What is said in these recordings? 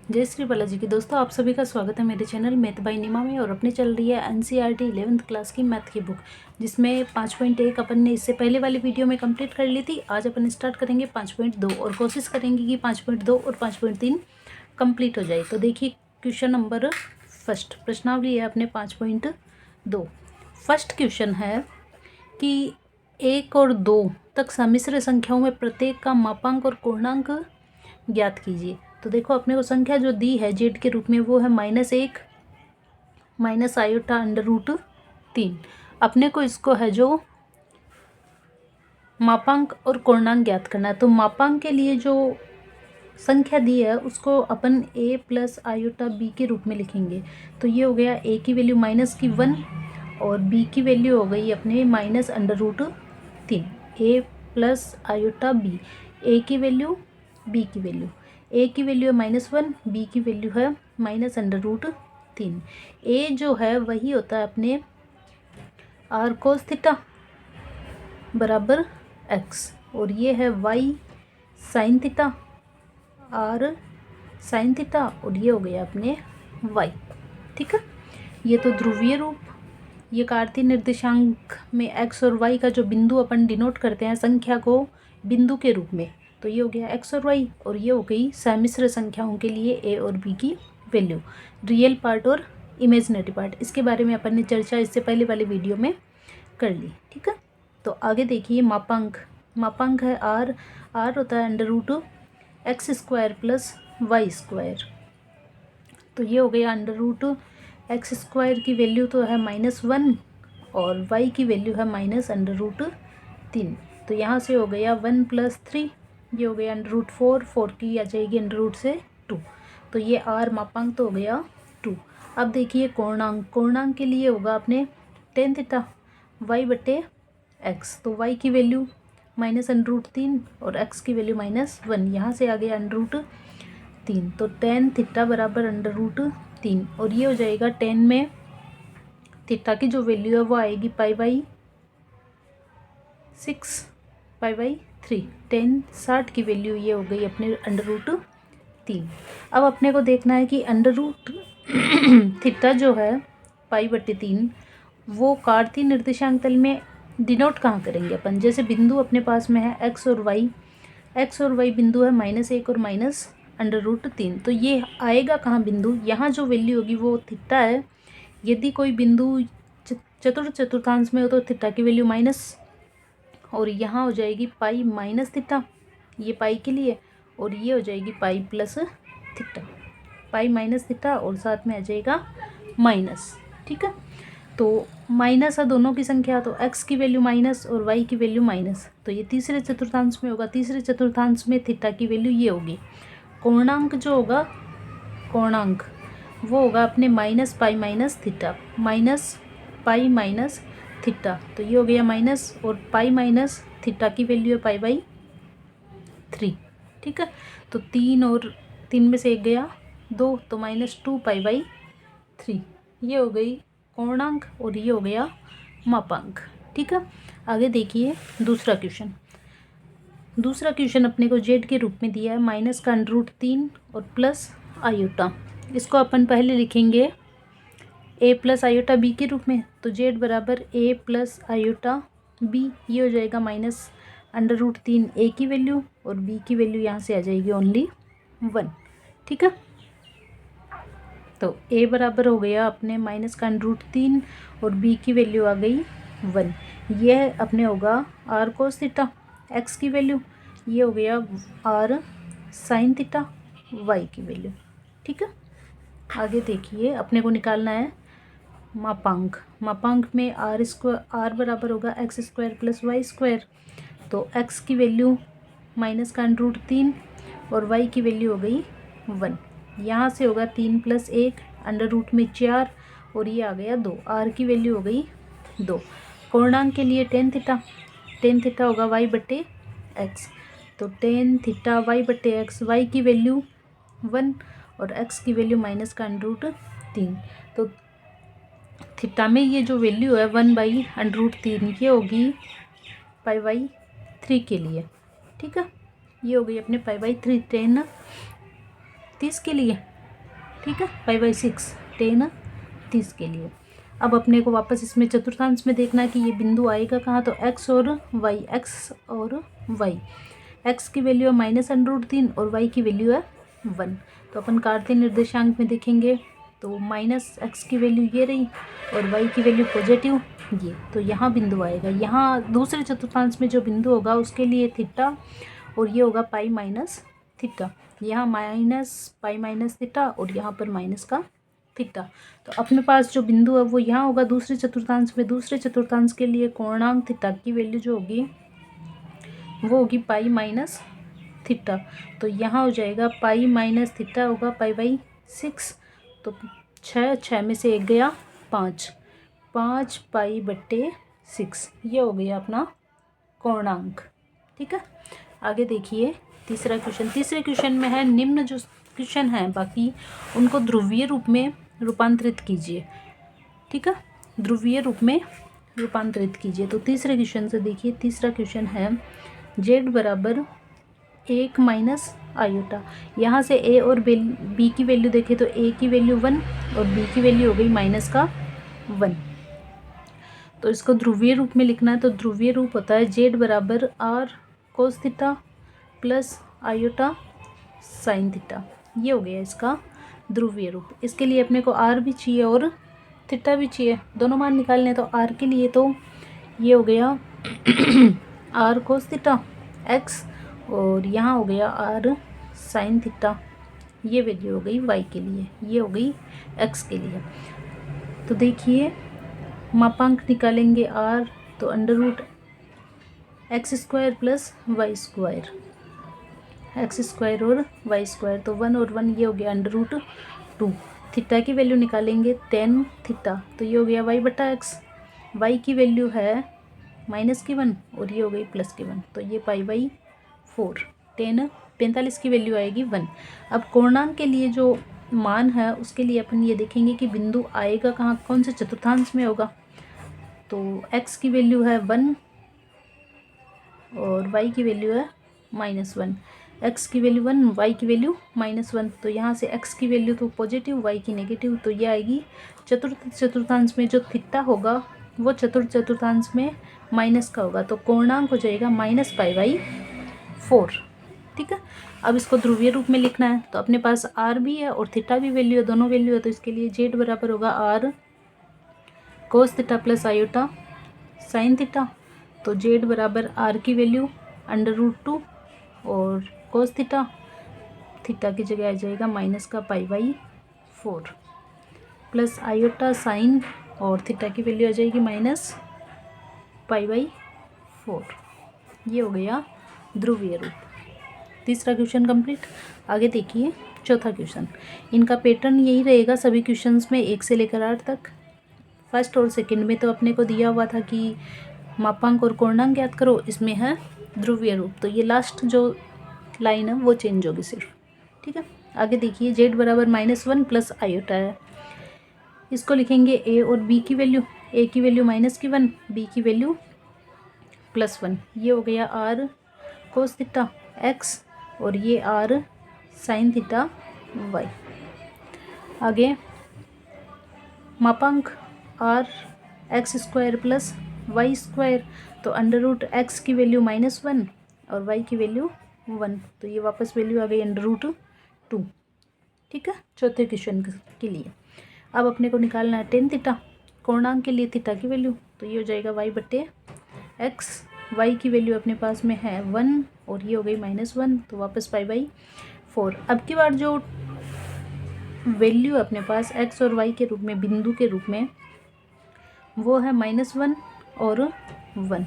जय श्री बालाजी की दोस्तों, आप सभी का स्वागत है मेरे चैनल मैथ बाय निमा में। और अपने चल रही है एनसीईआरटी 11th क्लास की मैथ की बुक, जिसमें 5.1 अपन ने इससे पहले वाली वीडियो में कंप्लीट कर ली थी। आज अपन स्टार्ट करेंगे 5.2 और कोशिश करेंगे कि 5.2 और 5.3 कंप्लीट हो जाए। तो देखिए क्वेश्चन नंबर फर्स्ट, प्रश्नावली है अपने 5.2। फर्स्ट क्वेश्चन है कि 1 और 2 तक सम्मिश्र संख्याओं में प्रत्येक का मापांक और पूर्णांक ज्ञात कीजिए। तो देखो अपने को संख्या जो दी है जेड के रूप में वो है -1 माइनस आयोटा √3। अपने को इसको है जो मापांक और पूर्णांक ज्ञात करना है। तो मापांक के लिए जो संख्या दी है उसको अपन a प्लस आयोटा b के रूप में लिखेंगे। तो ये हो गया a की वैल्यू -1 और b की वैल्यू हो गई अपने -√3। a plus iota b, a की वैल्यू b की वैल्यू, a की वैल्यू है -1, b की वैल्यू है -√3। a जो है वही होता है अपने r cos थीटा बराबर x, और ये है y sin theta r sin theta, और ये हो गया अपने y। ठीक है, ये तो ध्रुवीय रूप, ये कार्तीय निर्देशांक में x और y का जो बिंदु अपन डिनोट करते हैं संख्या को बिंदु के रूप में, तो ये हो गया x और y। और ये हो गई सम्मिश्र संख्याओं के लिए a और b की वैल्यू, रियल पार्ट और इमेजिनरी पार्ट। इसके बारे में अपन ने चर्चा इससे पहले वाली वीडियो में कर ली। ठीक है, तो आगे देखिए मापांक है r होता है √x² प्लस y²। तो ये हो गया √x² की वैल्यू तो है -1 और y की वैल्यू है -√3। तो यहाँ से हो गया 1 + 3, ये हो गया √4 की आ जाएगी √2। तो ये r मापांक तो हो गया 2। अब देखिए कोणांक के लिए होगा अपने tan थीटा y/x। तो y की वैल्यू -√3 और x की वैल्यू -1, यहाँ से आ गया √3। तो tan थीटा बराबर √3, और ये हो जाएगा tan में थीटा की जो वैल्यू है वो आएगी π/6 π/3। tan 60 की वैल्यू ये हो गई अपने √3। अब अपने को देखना है कि अंडर थीटा जो है π/3 वो कार्तीय निर्देशांक तल में डिनोट कहाँ करेंगे अपन। जैसे बिंदु अपने पास में है x और y बिंदु है -1 और -√3। तो ये आएगा कहाँ बिंदु, यहाँ जो वैल्यू होगी वो थीटा है। यदि कोई बिंदु चतुर्थांश में हो तो थीटा की वैल्यू माइनस, और यहाँ हो जाएगी पाई माइनस थीटा, ये पाई के लिए, और ये हो जाएगी pi plus theta, pi minus theta और साथ में आ जाएगा माइनस। ठीक है, तो माइनस है दोनों की संख्या, तो x की वैल्यू माइनस और y की वैल्यू माइनस, तो ये तीसरे चतुर्थांश में होगा। तीसरे चतुर्थांश में थीटा की वैल्यू ये होगी। कोणांक जो होगा वो होगा अपने -पाई माइनस थीटा, तो ये हो गया माइनस, और पाई माइनस थीटा की वैल्यू है π/3। ठीक है, तो 3 और 3 में से एक गया 2, तो -2 π/3। ये हो गई कोणांक और ये हो गया मापांक। ठीक है, आगे देखिए दूसरा क्वेश्चन अपने को जेड के रूप में दिया है, -√3 और प्लस आयोटा। इसको अपन पहले लिखेंगे a प्लस आयोटा b के रूप में। तो जेड बराबर a प्लस आयोटा b, ये हो जाएगा -√3 a की वैल्यू, और b की वैल्यू यहाँ से आ जाएगी ओनली 1। ठीक है, तो a बराबर हो गया अपने -√3 और b की वैल्यू आ गई 1। यह अपने होगा r cos थीटा, x की वैल्यू, ये हो गया r sin थीटा, y की वैल्यू। ठीक है, आगे देखिए अपने को निकालना है मापांक में r बराबर होगा x² प्लस y²। तो x की वैल्यू -√3 और y की वैल्यू हो गई 1। यहाँ से होगा 3 + 1 √4, और ये आ गया 2। r की वैल्यू हो गई 2। कोणांक के लिए tan थीटा होगा y/x। तो tan थीटा y/x, y की वैल्यू 1 और x की वैल्यू -√3। तो थीटा में ये जो वैल्यू है 1/√3 ये होगी π/3 के लिए। ठीक है, ये हो गई अपने π/3 tan 30 के लिए, ठीक है, पाई बाई 6 tan 30 के लिए। अब अपने को वापस इसमें चतुर्थांश में देखना है कि ये बिंदु आएगा कहाँ, तो x और y, x की वैल्यू है -√3 और y की वैल्यू है 1। तो अपन कार्तीय निर्देशांक में देखेंगे तो -x की वैल्यू ये रही और y की वैल्यू पॉजिटिव ये, तो यहाँ बिंदु आएगा। यहाँ दूसरे चतुर्थांश में जो बिंदु होगा उसके लिए थीटा और ये होगा पाई माइनस थीटा, यहाँ माइनस पाई माइनस थीटा और यहाँ पर माइनस का थीटा। तो अपने पास जो बिंदु है वो यहाँ होगा दूसरे चतुर्थांश में। दूसरे चतुर्थांश के लिए कोणांक थीटा की वैल्यू जो होगी वो होगी पाई माइनस थीटा। तो यहाँ हो जाएगा पाई माइनस थीटा होगा पाई बाई 6। तो 6 में से 1 गया 5 पाई बट्टे 6, ये हो गया अपना कोणांक। ठीक है, आगे देखिए तीसरा क्वेश्चन। तीसरे क्वेश्चन में है निम्न जो क्वेश्चन है बाकी उनको ध्रुवीय रूप में रूपांतरित कीजिए। ठीक है, ध्रुवीय रूप में रूपांतरित कीजिए। तो तीसरे क्वेश्चन से देखिए, तीसरा क्वेश्चन है z बराबर 1 माइनस आयोटा। यहाँ से a और b की वैल्यू देखें तो a की वैल्यू 1 और b की वैल्यू हो गई माइनस का 1। तो इसको ध्रुवीय रूप में लिखना है। तो ध्रुवीय रूप होता है z बराबर r cos theta plus iota sine theta, ये हो गया इसका ध्रुवीय रूप। इसके लिए अपने को r भी चाहिए और थीटा भी चाहिए, दोनों मान निकालने हैं। तो r के लिए तो ये हो गया r कोस थीटा x और यहाँ हो गया r साइन थीटा, ये वैल्यू हो गई y के लिए, ये हो गई x के लिए। तो देखिए मापांक निकालेंगे r, तो √x² प्लस y² x² और y², तो 1 और 1 ये हो गया √2। थीटा की वैल्यू निकालेंगे tan थीटा, तो ये हो गया y बटा x। y की वैल्यू है -1 और ये हो गई +1, तो ये पाई बाई 4। tan 45 की वैल्यू आएगी 1। अब कोणांक के लिए जो मान है उसके लिए अपन ये देखेंगे कि बिंदु आएगा कहाँ, कौन से चतुर्थांश में होगा। तो x की वैल्यू है 1 और y की वैल्यू है -1। x की वैल्यू 1, y की वैल्यू -1। तो यहाँ से x की वैल्यू तो पॉजिटिव, y की नेगेटिव, तो ये आएगी चतुर्थांश में जो थीटा होगा वो चतुर्थांश में माइनस का होगा। तो कोणांक हो जाएगा -पाई/4। ठीक है, अब इसको ध्रुवीय रूप में लिखना है। तो अपने पास r भी है और थीटा भी वैल्यू है, दोनों वैल्यू है। तो इसके लिए z बराबर होगा r cos theta plus iota sine theta. तो z बराबर r की वैल्यू √2 और कोस थीटा, थीटा की जगह आ जाएगा -पाई/4 प्लस आयोटा साइन और थीटा की वैल्यू आ जाएगी -पाई/4। ये हो गया ध्रुवीय रूप। तीसरा क्वेश्चन कंप्लीट। आगे देखिए चौथा क्वेश्चन। इनका पैटर्न यही रहेगा सभी क्वेश्चंस में 1 से लेकर 8 तक। फर्स्ट और सेकंड में तो अपने को दिया हुआ था कि मापांक और कोणांक ज्ञात करो, इसमें है ध्रुवीय रूप। तो ये लास्ट जो लाइन है वो चेंज होगी सिर्फ। ठीक है, आगे देखिए z बराबर -1 प्लस आयोटा है। इसको लिखेंगे a और b की वैल्यू, a की वैल्यू -1, b की वैल्यू +1। ये हो गया r कोस थीटा x और ये r साइन थीटा y। आगे मापांक r x² प्लस y², तो √x की वैल्यू -1 और y की वैल्यू 1, तो ये वापस वैल्यू आ गई √2। ठीक है, चौथे क्वेश्चन के लिए। अब अपने को निकालना है tan थीटा, कोणांक के लिए थीटा की वैल्यू, तो ये हो जाएगा y बट्टे x। y की वैल्यू अपने पास में है 1 और ये हो गई -1, तो वापस पाई/4। अब की बार जो वैल्यू अपने पास x और y के रूप में, बिंदु के रूप में, वो है -1 और 1।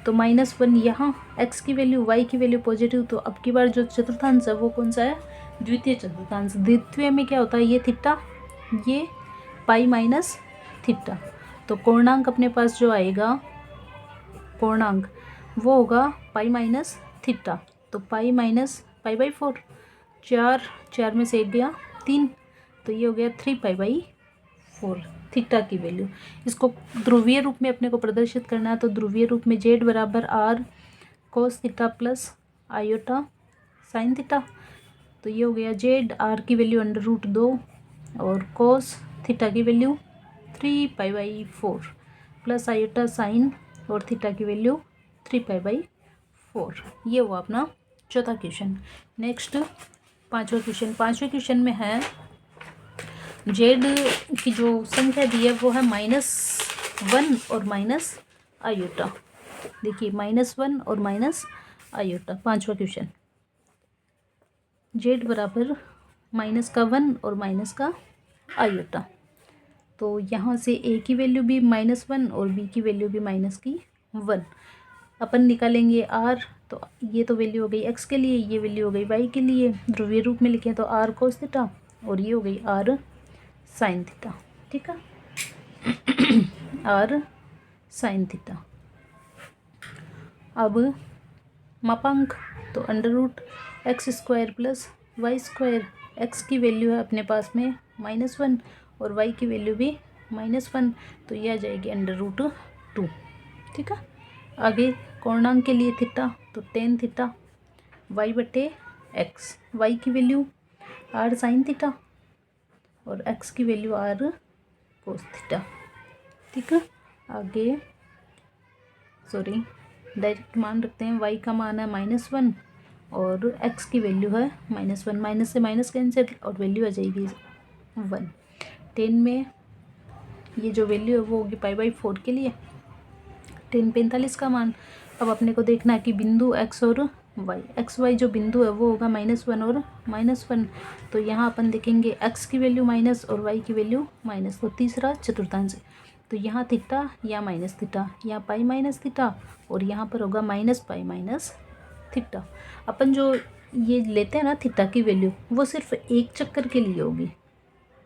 तो -1 यहाँ x की वैल्यू, y की वैल्यू पॉजिटिव। तो अब की बार जो चतुर्थांश है वो कौन सा है, द्वितीय चतुर्थांश। द्वितीय में क्या होता है, ये थीटा, ये पाई माइनस थीटा। तो कोणांक अपने पास जो आएगा, कोणांक वो होगा पाई माइनस थीटा। तो पाई माइनस पाई/4, 4 में से 1 गया 3, तो ये हो गया 3 पाई/4 थीटा की वैल्यू। इसको ध्रुवीय रूप में अपने को प्रदर्शित करना है। तो ध्रुवीय रूप में z बराबर r cos theta plus iota sine theta. तो ये हो गया z, r की वैल्यू √2 और कोस थीटा की वैल्यू 3π/4 प्लस आयोटा साइन और थीटा की वैल्यू 3π/4। ये हुआ अपना चौथा क्वेश्चन। नेक्स्ट पांचवा क्वेश्चन में है जेड की जो संख्या दी है वो है -1 और माइनस आयोटा। देखिए -1 और माइनस आयोटा। पांचवा क्वेश्चन, जेड बराबर -1 और माइनस का आयोटा। तो यहाँ से ए की वैल्यू भी -1 और बी की वैल्यू भी -1। अपन निकालेंगे आर। तो ये तो वैल्यू हो गई एक्स के लिए, ये वैल्यू हो गई वाई के लिए। ध्रुवीय रूप में लिखें तो आर कोस थीटा और ये हो गई आर साइन थीटा। ठीक है, आर साइन थीटा। अब मापांक तो √x² + y²। एक्स की वैल्यू है अपने पास में -1 और वाई की वैल्यू भी -1, तो ये आ जाएगी √2। ठीक है, आगे कोणांक के लिए थीटा तो tan थीटा y/x। वाई की वैल्यू r साइन थीटा और x की वैल्यू r कोस थीटा। ठीक है, आगे डायरेक्ट मान रखते हैं। y का मान है -1 और x की वैल्यू है -1। माइनस से माइनस कैंसिल और वैल्यू आ जाएगी 1। 10 में ये जो वैल्यू है वो होगी π/4 के लिए। 10 45 का मान। अब अपने को देखना है कि बिंदु x और y, xy जो बिंदु है वो होगा -1 और -1। तो यहाँ अपन देखेंगे x की वैल्यू माइनस और y की वैल्यू माइनस। तो तीसरा चतुर्थांश। तो यहाँ थीटा या माइनस थीटा, यहाँ पाई माइनस थीटा और यहाँ पर होगा -π माइनस थीटा। अपन जो ये लेते हैं ना थीटा की वैल्यू, वो सिर्फ एक चक्कर के लिए होगी।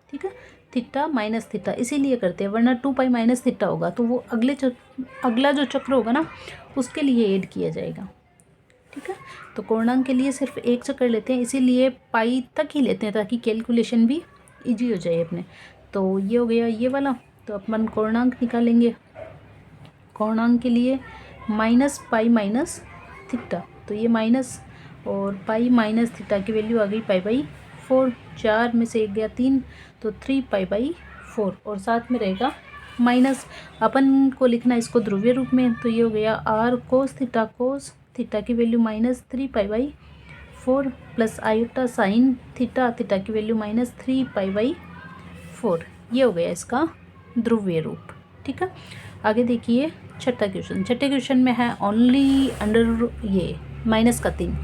ठीक है, थीटा माइनस थीटा इसीलिए करते हैं, वरना 2π माइनस थीटा होगा तो वो अगला जो चक्र होगा ना उसके लिए ऐड किया जाएगा। ठीक है, तो कोणांक के लिए सिर्फ एक चक्कर लेते हैं, इसीलिए पाई तक ही लेते हैं ताकि कैलकुलेशन भी इजी हो जाए अपने। तो ये हो गया ये वाला। तो अपन कोणांक निकालेंगे। कोणांक के लिए -π माइनस थीटा, तो ये माइनस और पाई माइनस थीटा की वैल्यू आ गई π/4। 4 में से 1 गया 3 तो 3π/4 और साथ में रहेगा माइनस। अपन को लिखना इसको ध्रुवीय रूप में, तो ये हो गया r कोस थीटा की value -3π/4 plus iota sine theta की वैल्यू -3π/4। ये हो गया इसका ध्रुवीय रूप। ठीक है, आगे देखिए छठे क्वेश्चन में है ओनली अंडर ये -3।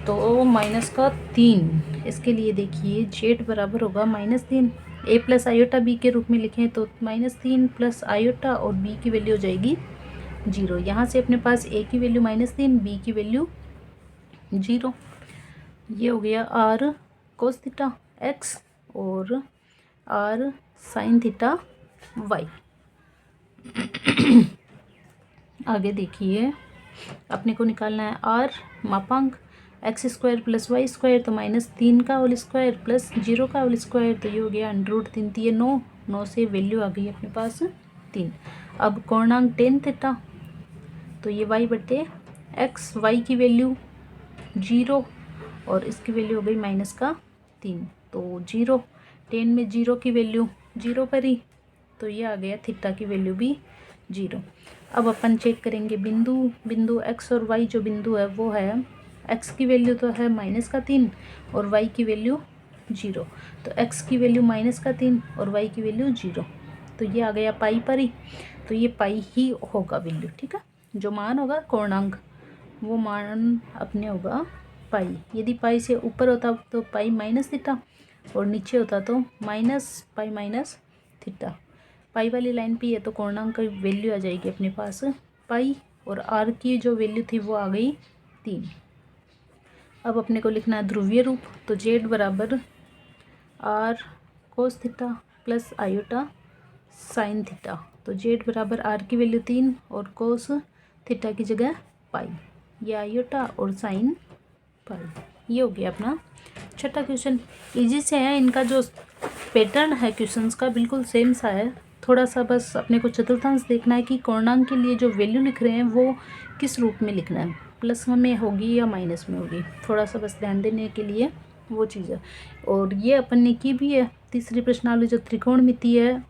तो -3 इसके लिए देखिए जेड बराबर होगा -3। a + आयोटा b के रूप में लिखें तो -3 प्लस आयोटा और b की वैल्यू हो जाएगी 0। यहाँ से अपने पास a की वैल्यू -3, b की वैल्यू 0। ये हो गया r कोस थीटा x और r साइन थीटा y। आगे देखिए अपने को निकालना है r मापांक x² + y² तो -3 का होल स्क्वायर प्लस 0 का होल स्क्वायर, तो ये हो गया √3। तो ये 9 से वैल्यू आ गई अपने पास 3। अब कोणांक tan थीटा तो ये y/x। y की वैल्यू 0 और इसकी वैल्यू हो गई -3 तो 0। tan में 0 की वैल्यू 0 पर ही, तो ये आ गया थीटा की वैल्यू भी 0। अब अपन चेक करेंगे बिंदु x और y। जो बिंदु है वो है x की वैल्यू तो है -3 और y की वैल्यू 0। तो x की वैल्यू -3 और y की वैल्यू 0, तो ये आ गया पाई पर ही। तो ये पाई ही होगा वैल्यू। ठीक है, जो मान होगा कोणांक वो मान अपने होगा पाई। यदि पाई से ऊपर होता तो पाई माइनस थीटा और नीचे होता तो -π माइनस थीटा। पाई वाली लाइन पे है तो कोणांक की वैल्यू आ जाएगी अपने पास पाई और आर की जो वैल्यू थी वो आ गई 3। अब अपने को लिखना है ध्रुवीय रूप। तो जेड बराबर r cos theta plus iota sine theta. तो जेड बराबर r की वैल्यू 3 और कोस थीटा की जगह पाई, ये आयोटा और साइन पाई। ये हो गया अपना छठा क्वेश्चन। इजी से है, इनका जो पैटर्न है क्वेश्चंस का बिल्कुल सेम सा है। थोड़ा सा बस अपने को चतुर्थांश देखना है कि कोणांक के लिए जो वैल्यू लिख रहे हैं वो किस रूप में लिखना है, प्लस में होगी या माइनस में होगी। थोड़ा सा बस ध्यान देने के लिए वो चीज़ है। और ये अपन ने की भी है तीसरी प्रश्नावली जो त्रिकोणमितीय है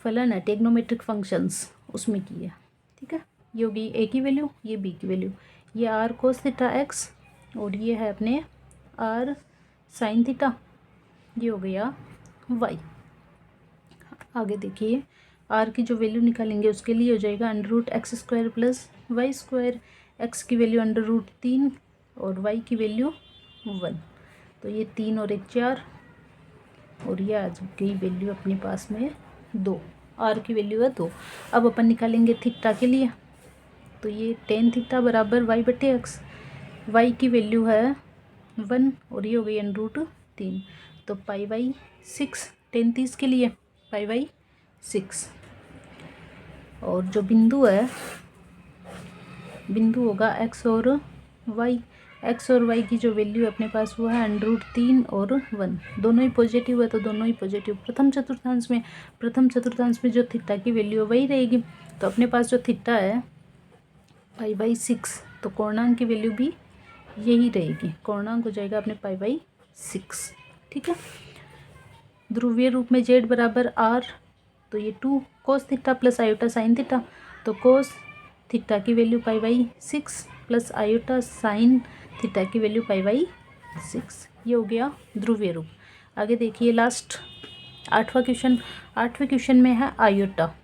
फलन है ट्रिग्नोमेट्रिक फंक्शंस, उसमें की है। ठीक है, ये होगी ए की वैल्यू, ये बी की वैल्यू, ये आर कोस थीटा एक्स और ये है अपने आर साइन थीटा, ये हो गया वाई। आगे देखिए आर की जो वैल्यू निकालेंगे उसके लिए हो जाएगा √x² प्लस y², एक्स की वैल्यू √3 और y की वैल्यू 1, तो ये 3 और 1 4 और ये आ गई वैल्यू अपने पास में 2, आर की वैल्यू है 2। अब अपन निकालेंगे थीटा के लिए, तो ये tan थीटा बराबर y/x, y की वैल्यू है 1 और ये हो गई √3, तो π/6 tan 30 के लिए π/6। और जो बिंदु है, बिंदु होगा x और y, x और y की जो वैल्यू है अपने पास वो है √3 और 1, दोनों ही पॉजिटिव है तो दोनों ही पॉजिटिव। प्रथम चतुर्थांश में जो थीटा की वैल्यू है वही रहेगी, तो अपने पास जो थीटा है π/6, तो कोणांक की वैल्यू भी यही रहेगी, कोणांक हो जाएगा अपने π/6। ठीक है, ध्रुवीय रूप में z बराबर r, तो ये 2 cos theta plus iota sine theta, तो cos थीटा की value π/6 plus iota sine theta की वैल्यू π/6, ये हो गया ध्रुवीय रूप। आगे देखिए लास्ट 8वां क्वेश्चन में है आयोटा।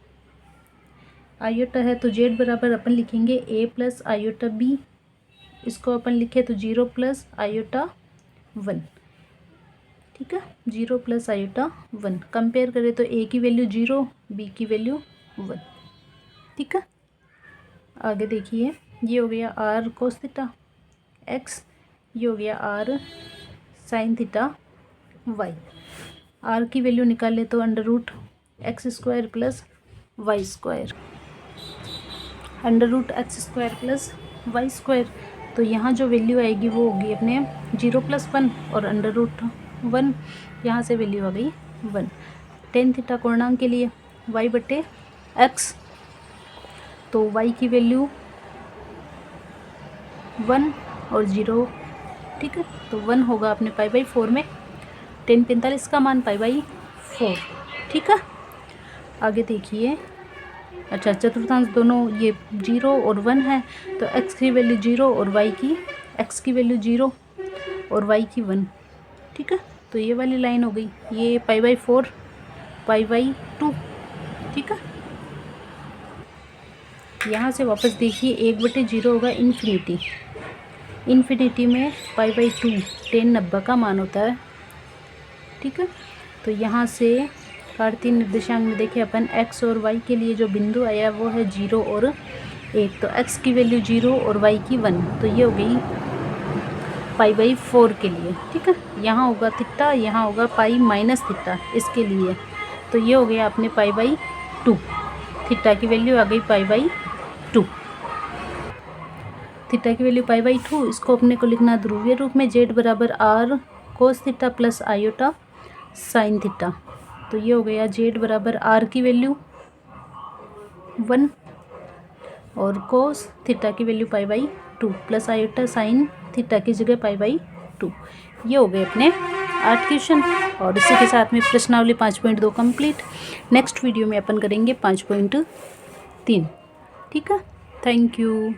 आयोटा है तो z बराबर अपन लिखेंगे a प्लस आयोटा b, इसको अपन लिखे तो 0 प्लस आयोटा 1। ठीक है, 0 प्लस आयोटा 1, कंपेयर करें तो a की वैल्यू 0, b की वैल्यू 1। ठीक है, आगे देखिए ये हो गया r cos थीटा x, ये हो गया r sin theta y। r की वैल्यू निकाले तो √x² plus y², √x² plus y², तो यहाँ जो वैल्यू आएगी वो होगी अपने 0 + 1 और √1, यहाँ से वैल्यू आ गई 1। tan थीटा कोणांक के लिए y/x, तो y की वैल्यू 1 और 0। ठीक है, तो 1 होगा अपने π/4 में, tan 45 का मान π/4। ठीक है, आगे देखिए, अच्छा चतुर्थांश दोनों ये 0 और 1 है, तो x की वैल्यू 0 और x की वैल्यू 0 और y की 1। ठीक है, तो ये वाली लाइन हो गई, ये π/4 π/2। ठीक है, यहाँ से वापस देखिए 1/0 होगा इन्फिनिटी, इन्फिनिटी में π/2 tan 90 का मान होता है। ठीक है, तो यहाँ से कार्तीय निर्देशांक में देखिए अपन x और y के लिए जो बिंदु आया वो है 0 और 1, तो x की वैल्यू 0 और y की 1, तो ये हो गई π/4 के लिए। ठीक है, यहाँ होगा थीटा, यहाँ होगा π-θ इसके लिए, तो ये हो गया अपने π/2, थीटा की वैल्यू आ गई π/2, थीटा की वैल्यू π/2। इसको अपने को लिखना ध्रुवीय रूप में z बराबर r cos theta plus iota sine theta, तो ये हो गया z बराबर r की वैल्यू 1 और cos थीटा की value π/2 plus iota sine theta की जगह π/2। ये हो गए अपने 8 क्वेश्चन, और इसी के साथ में प्रश्नावली 5.2 कंप्लीट। नेक्स्ट वीडियो में अपन करेंगे 5.3। ठीक है, थैंक यू।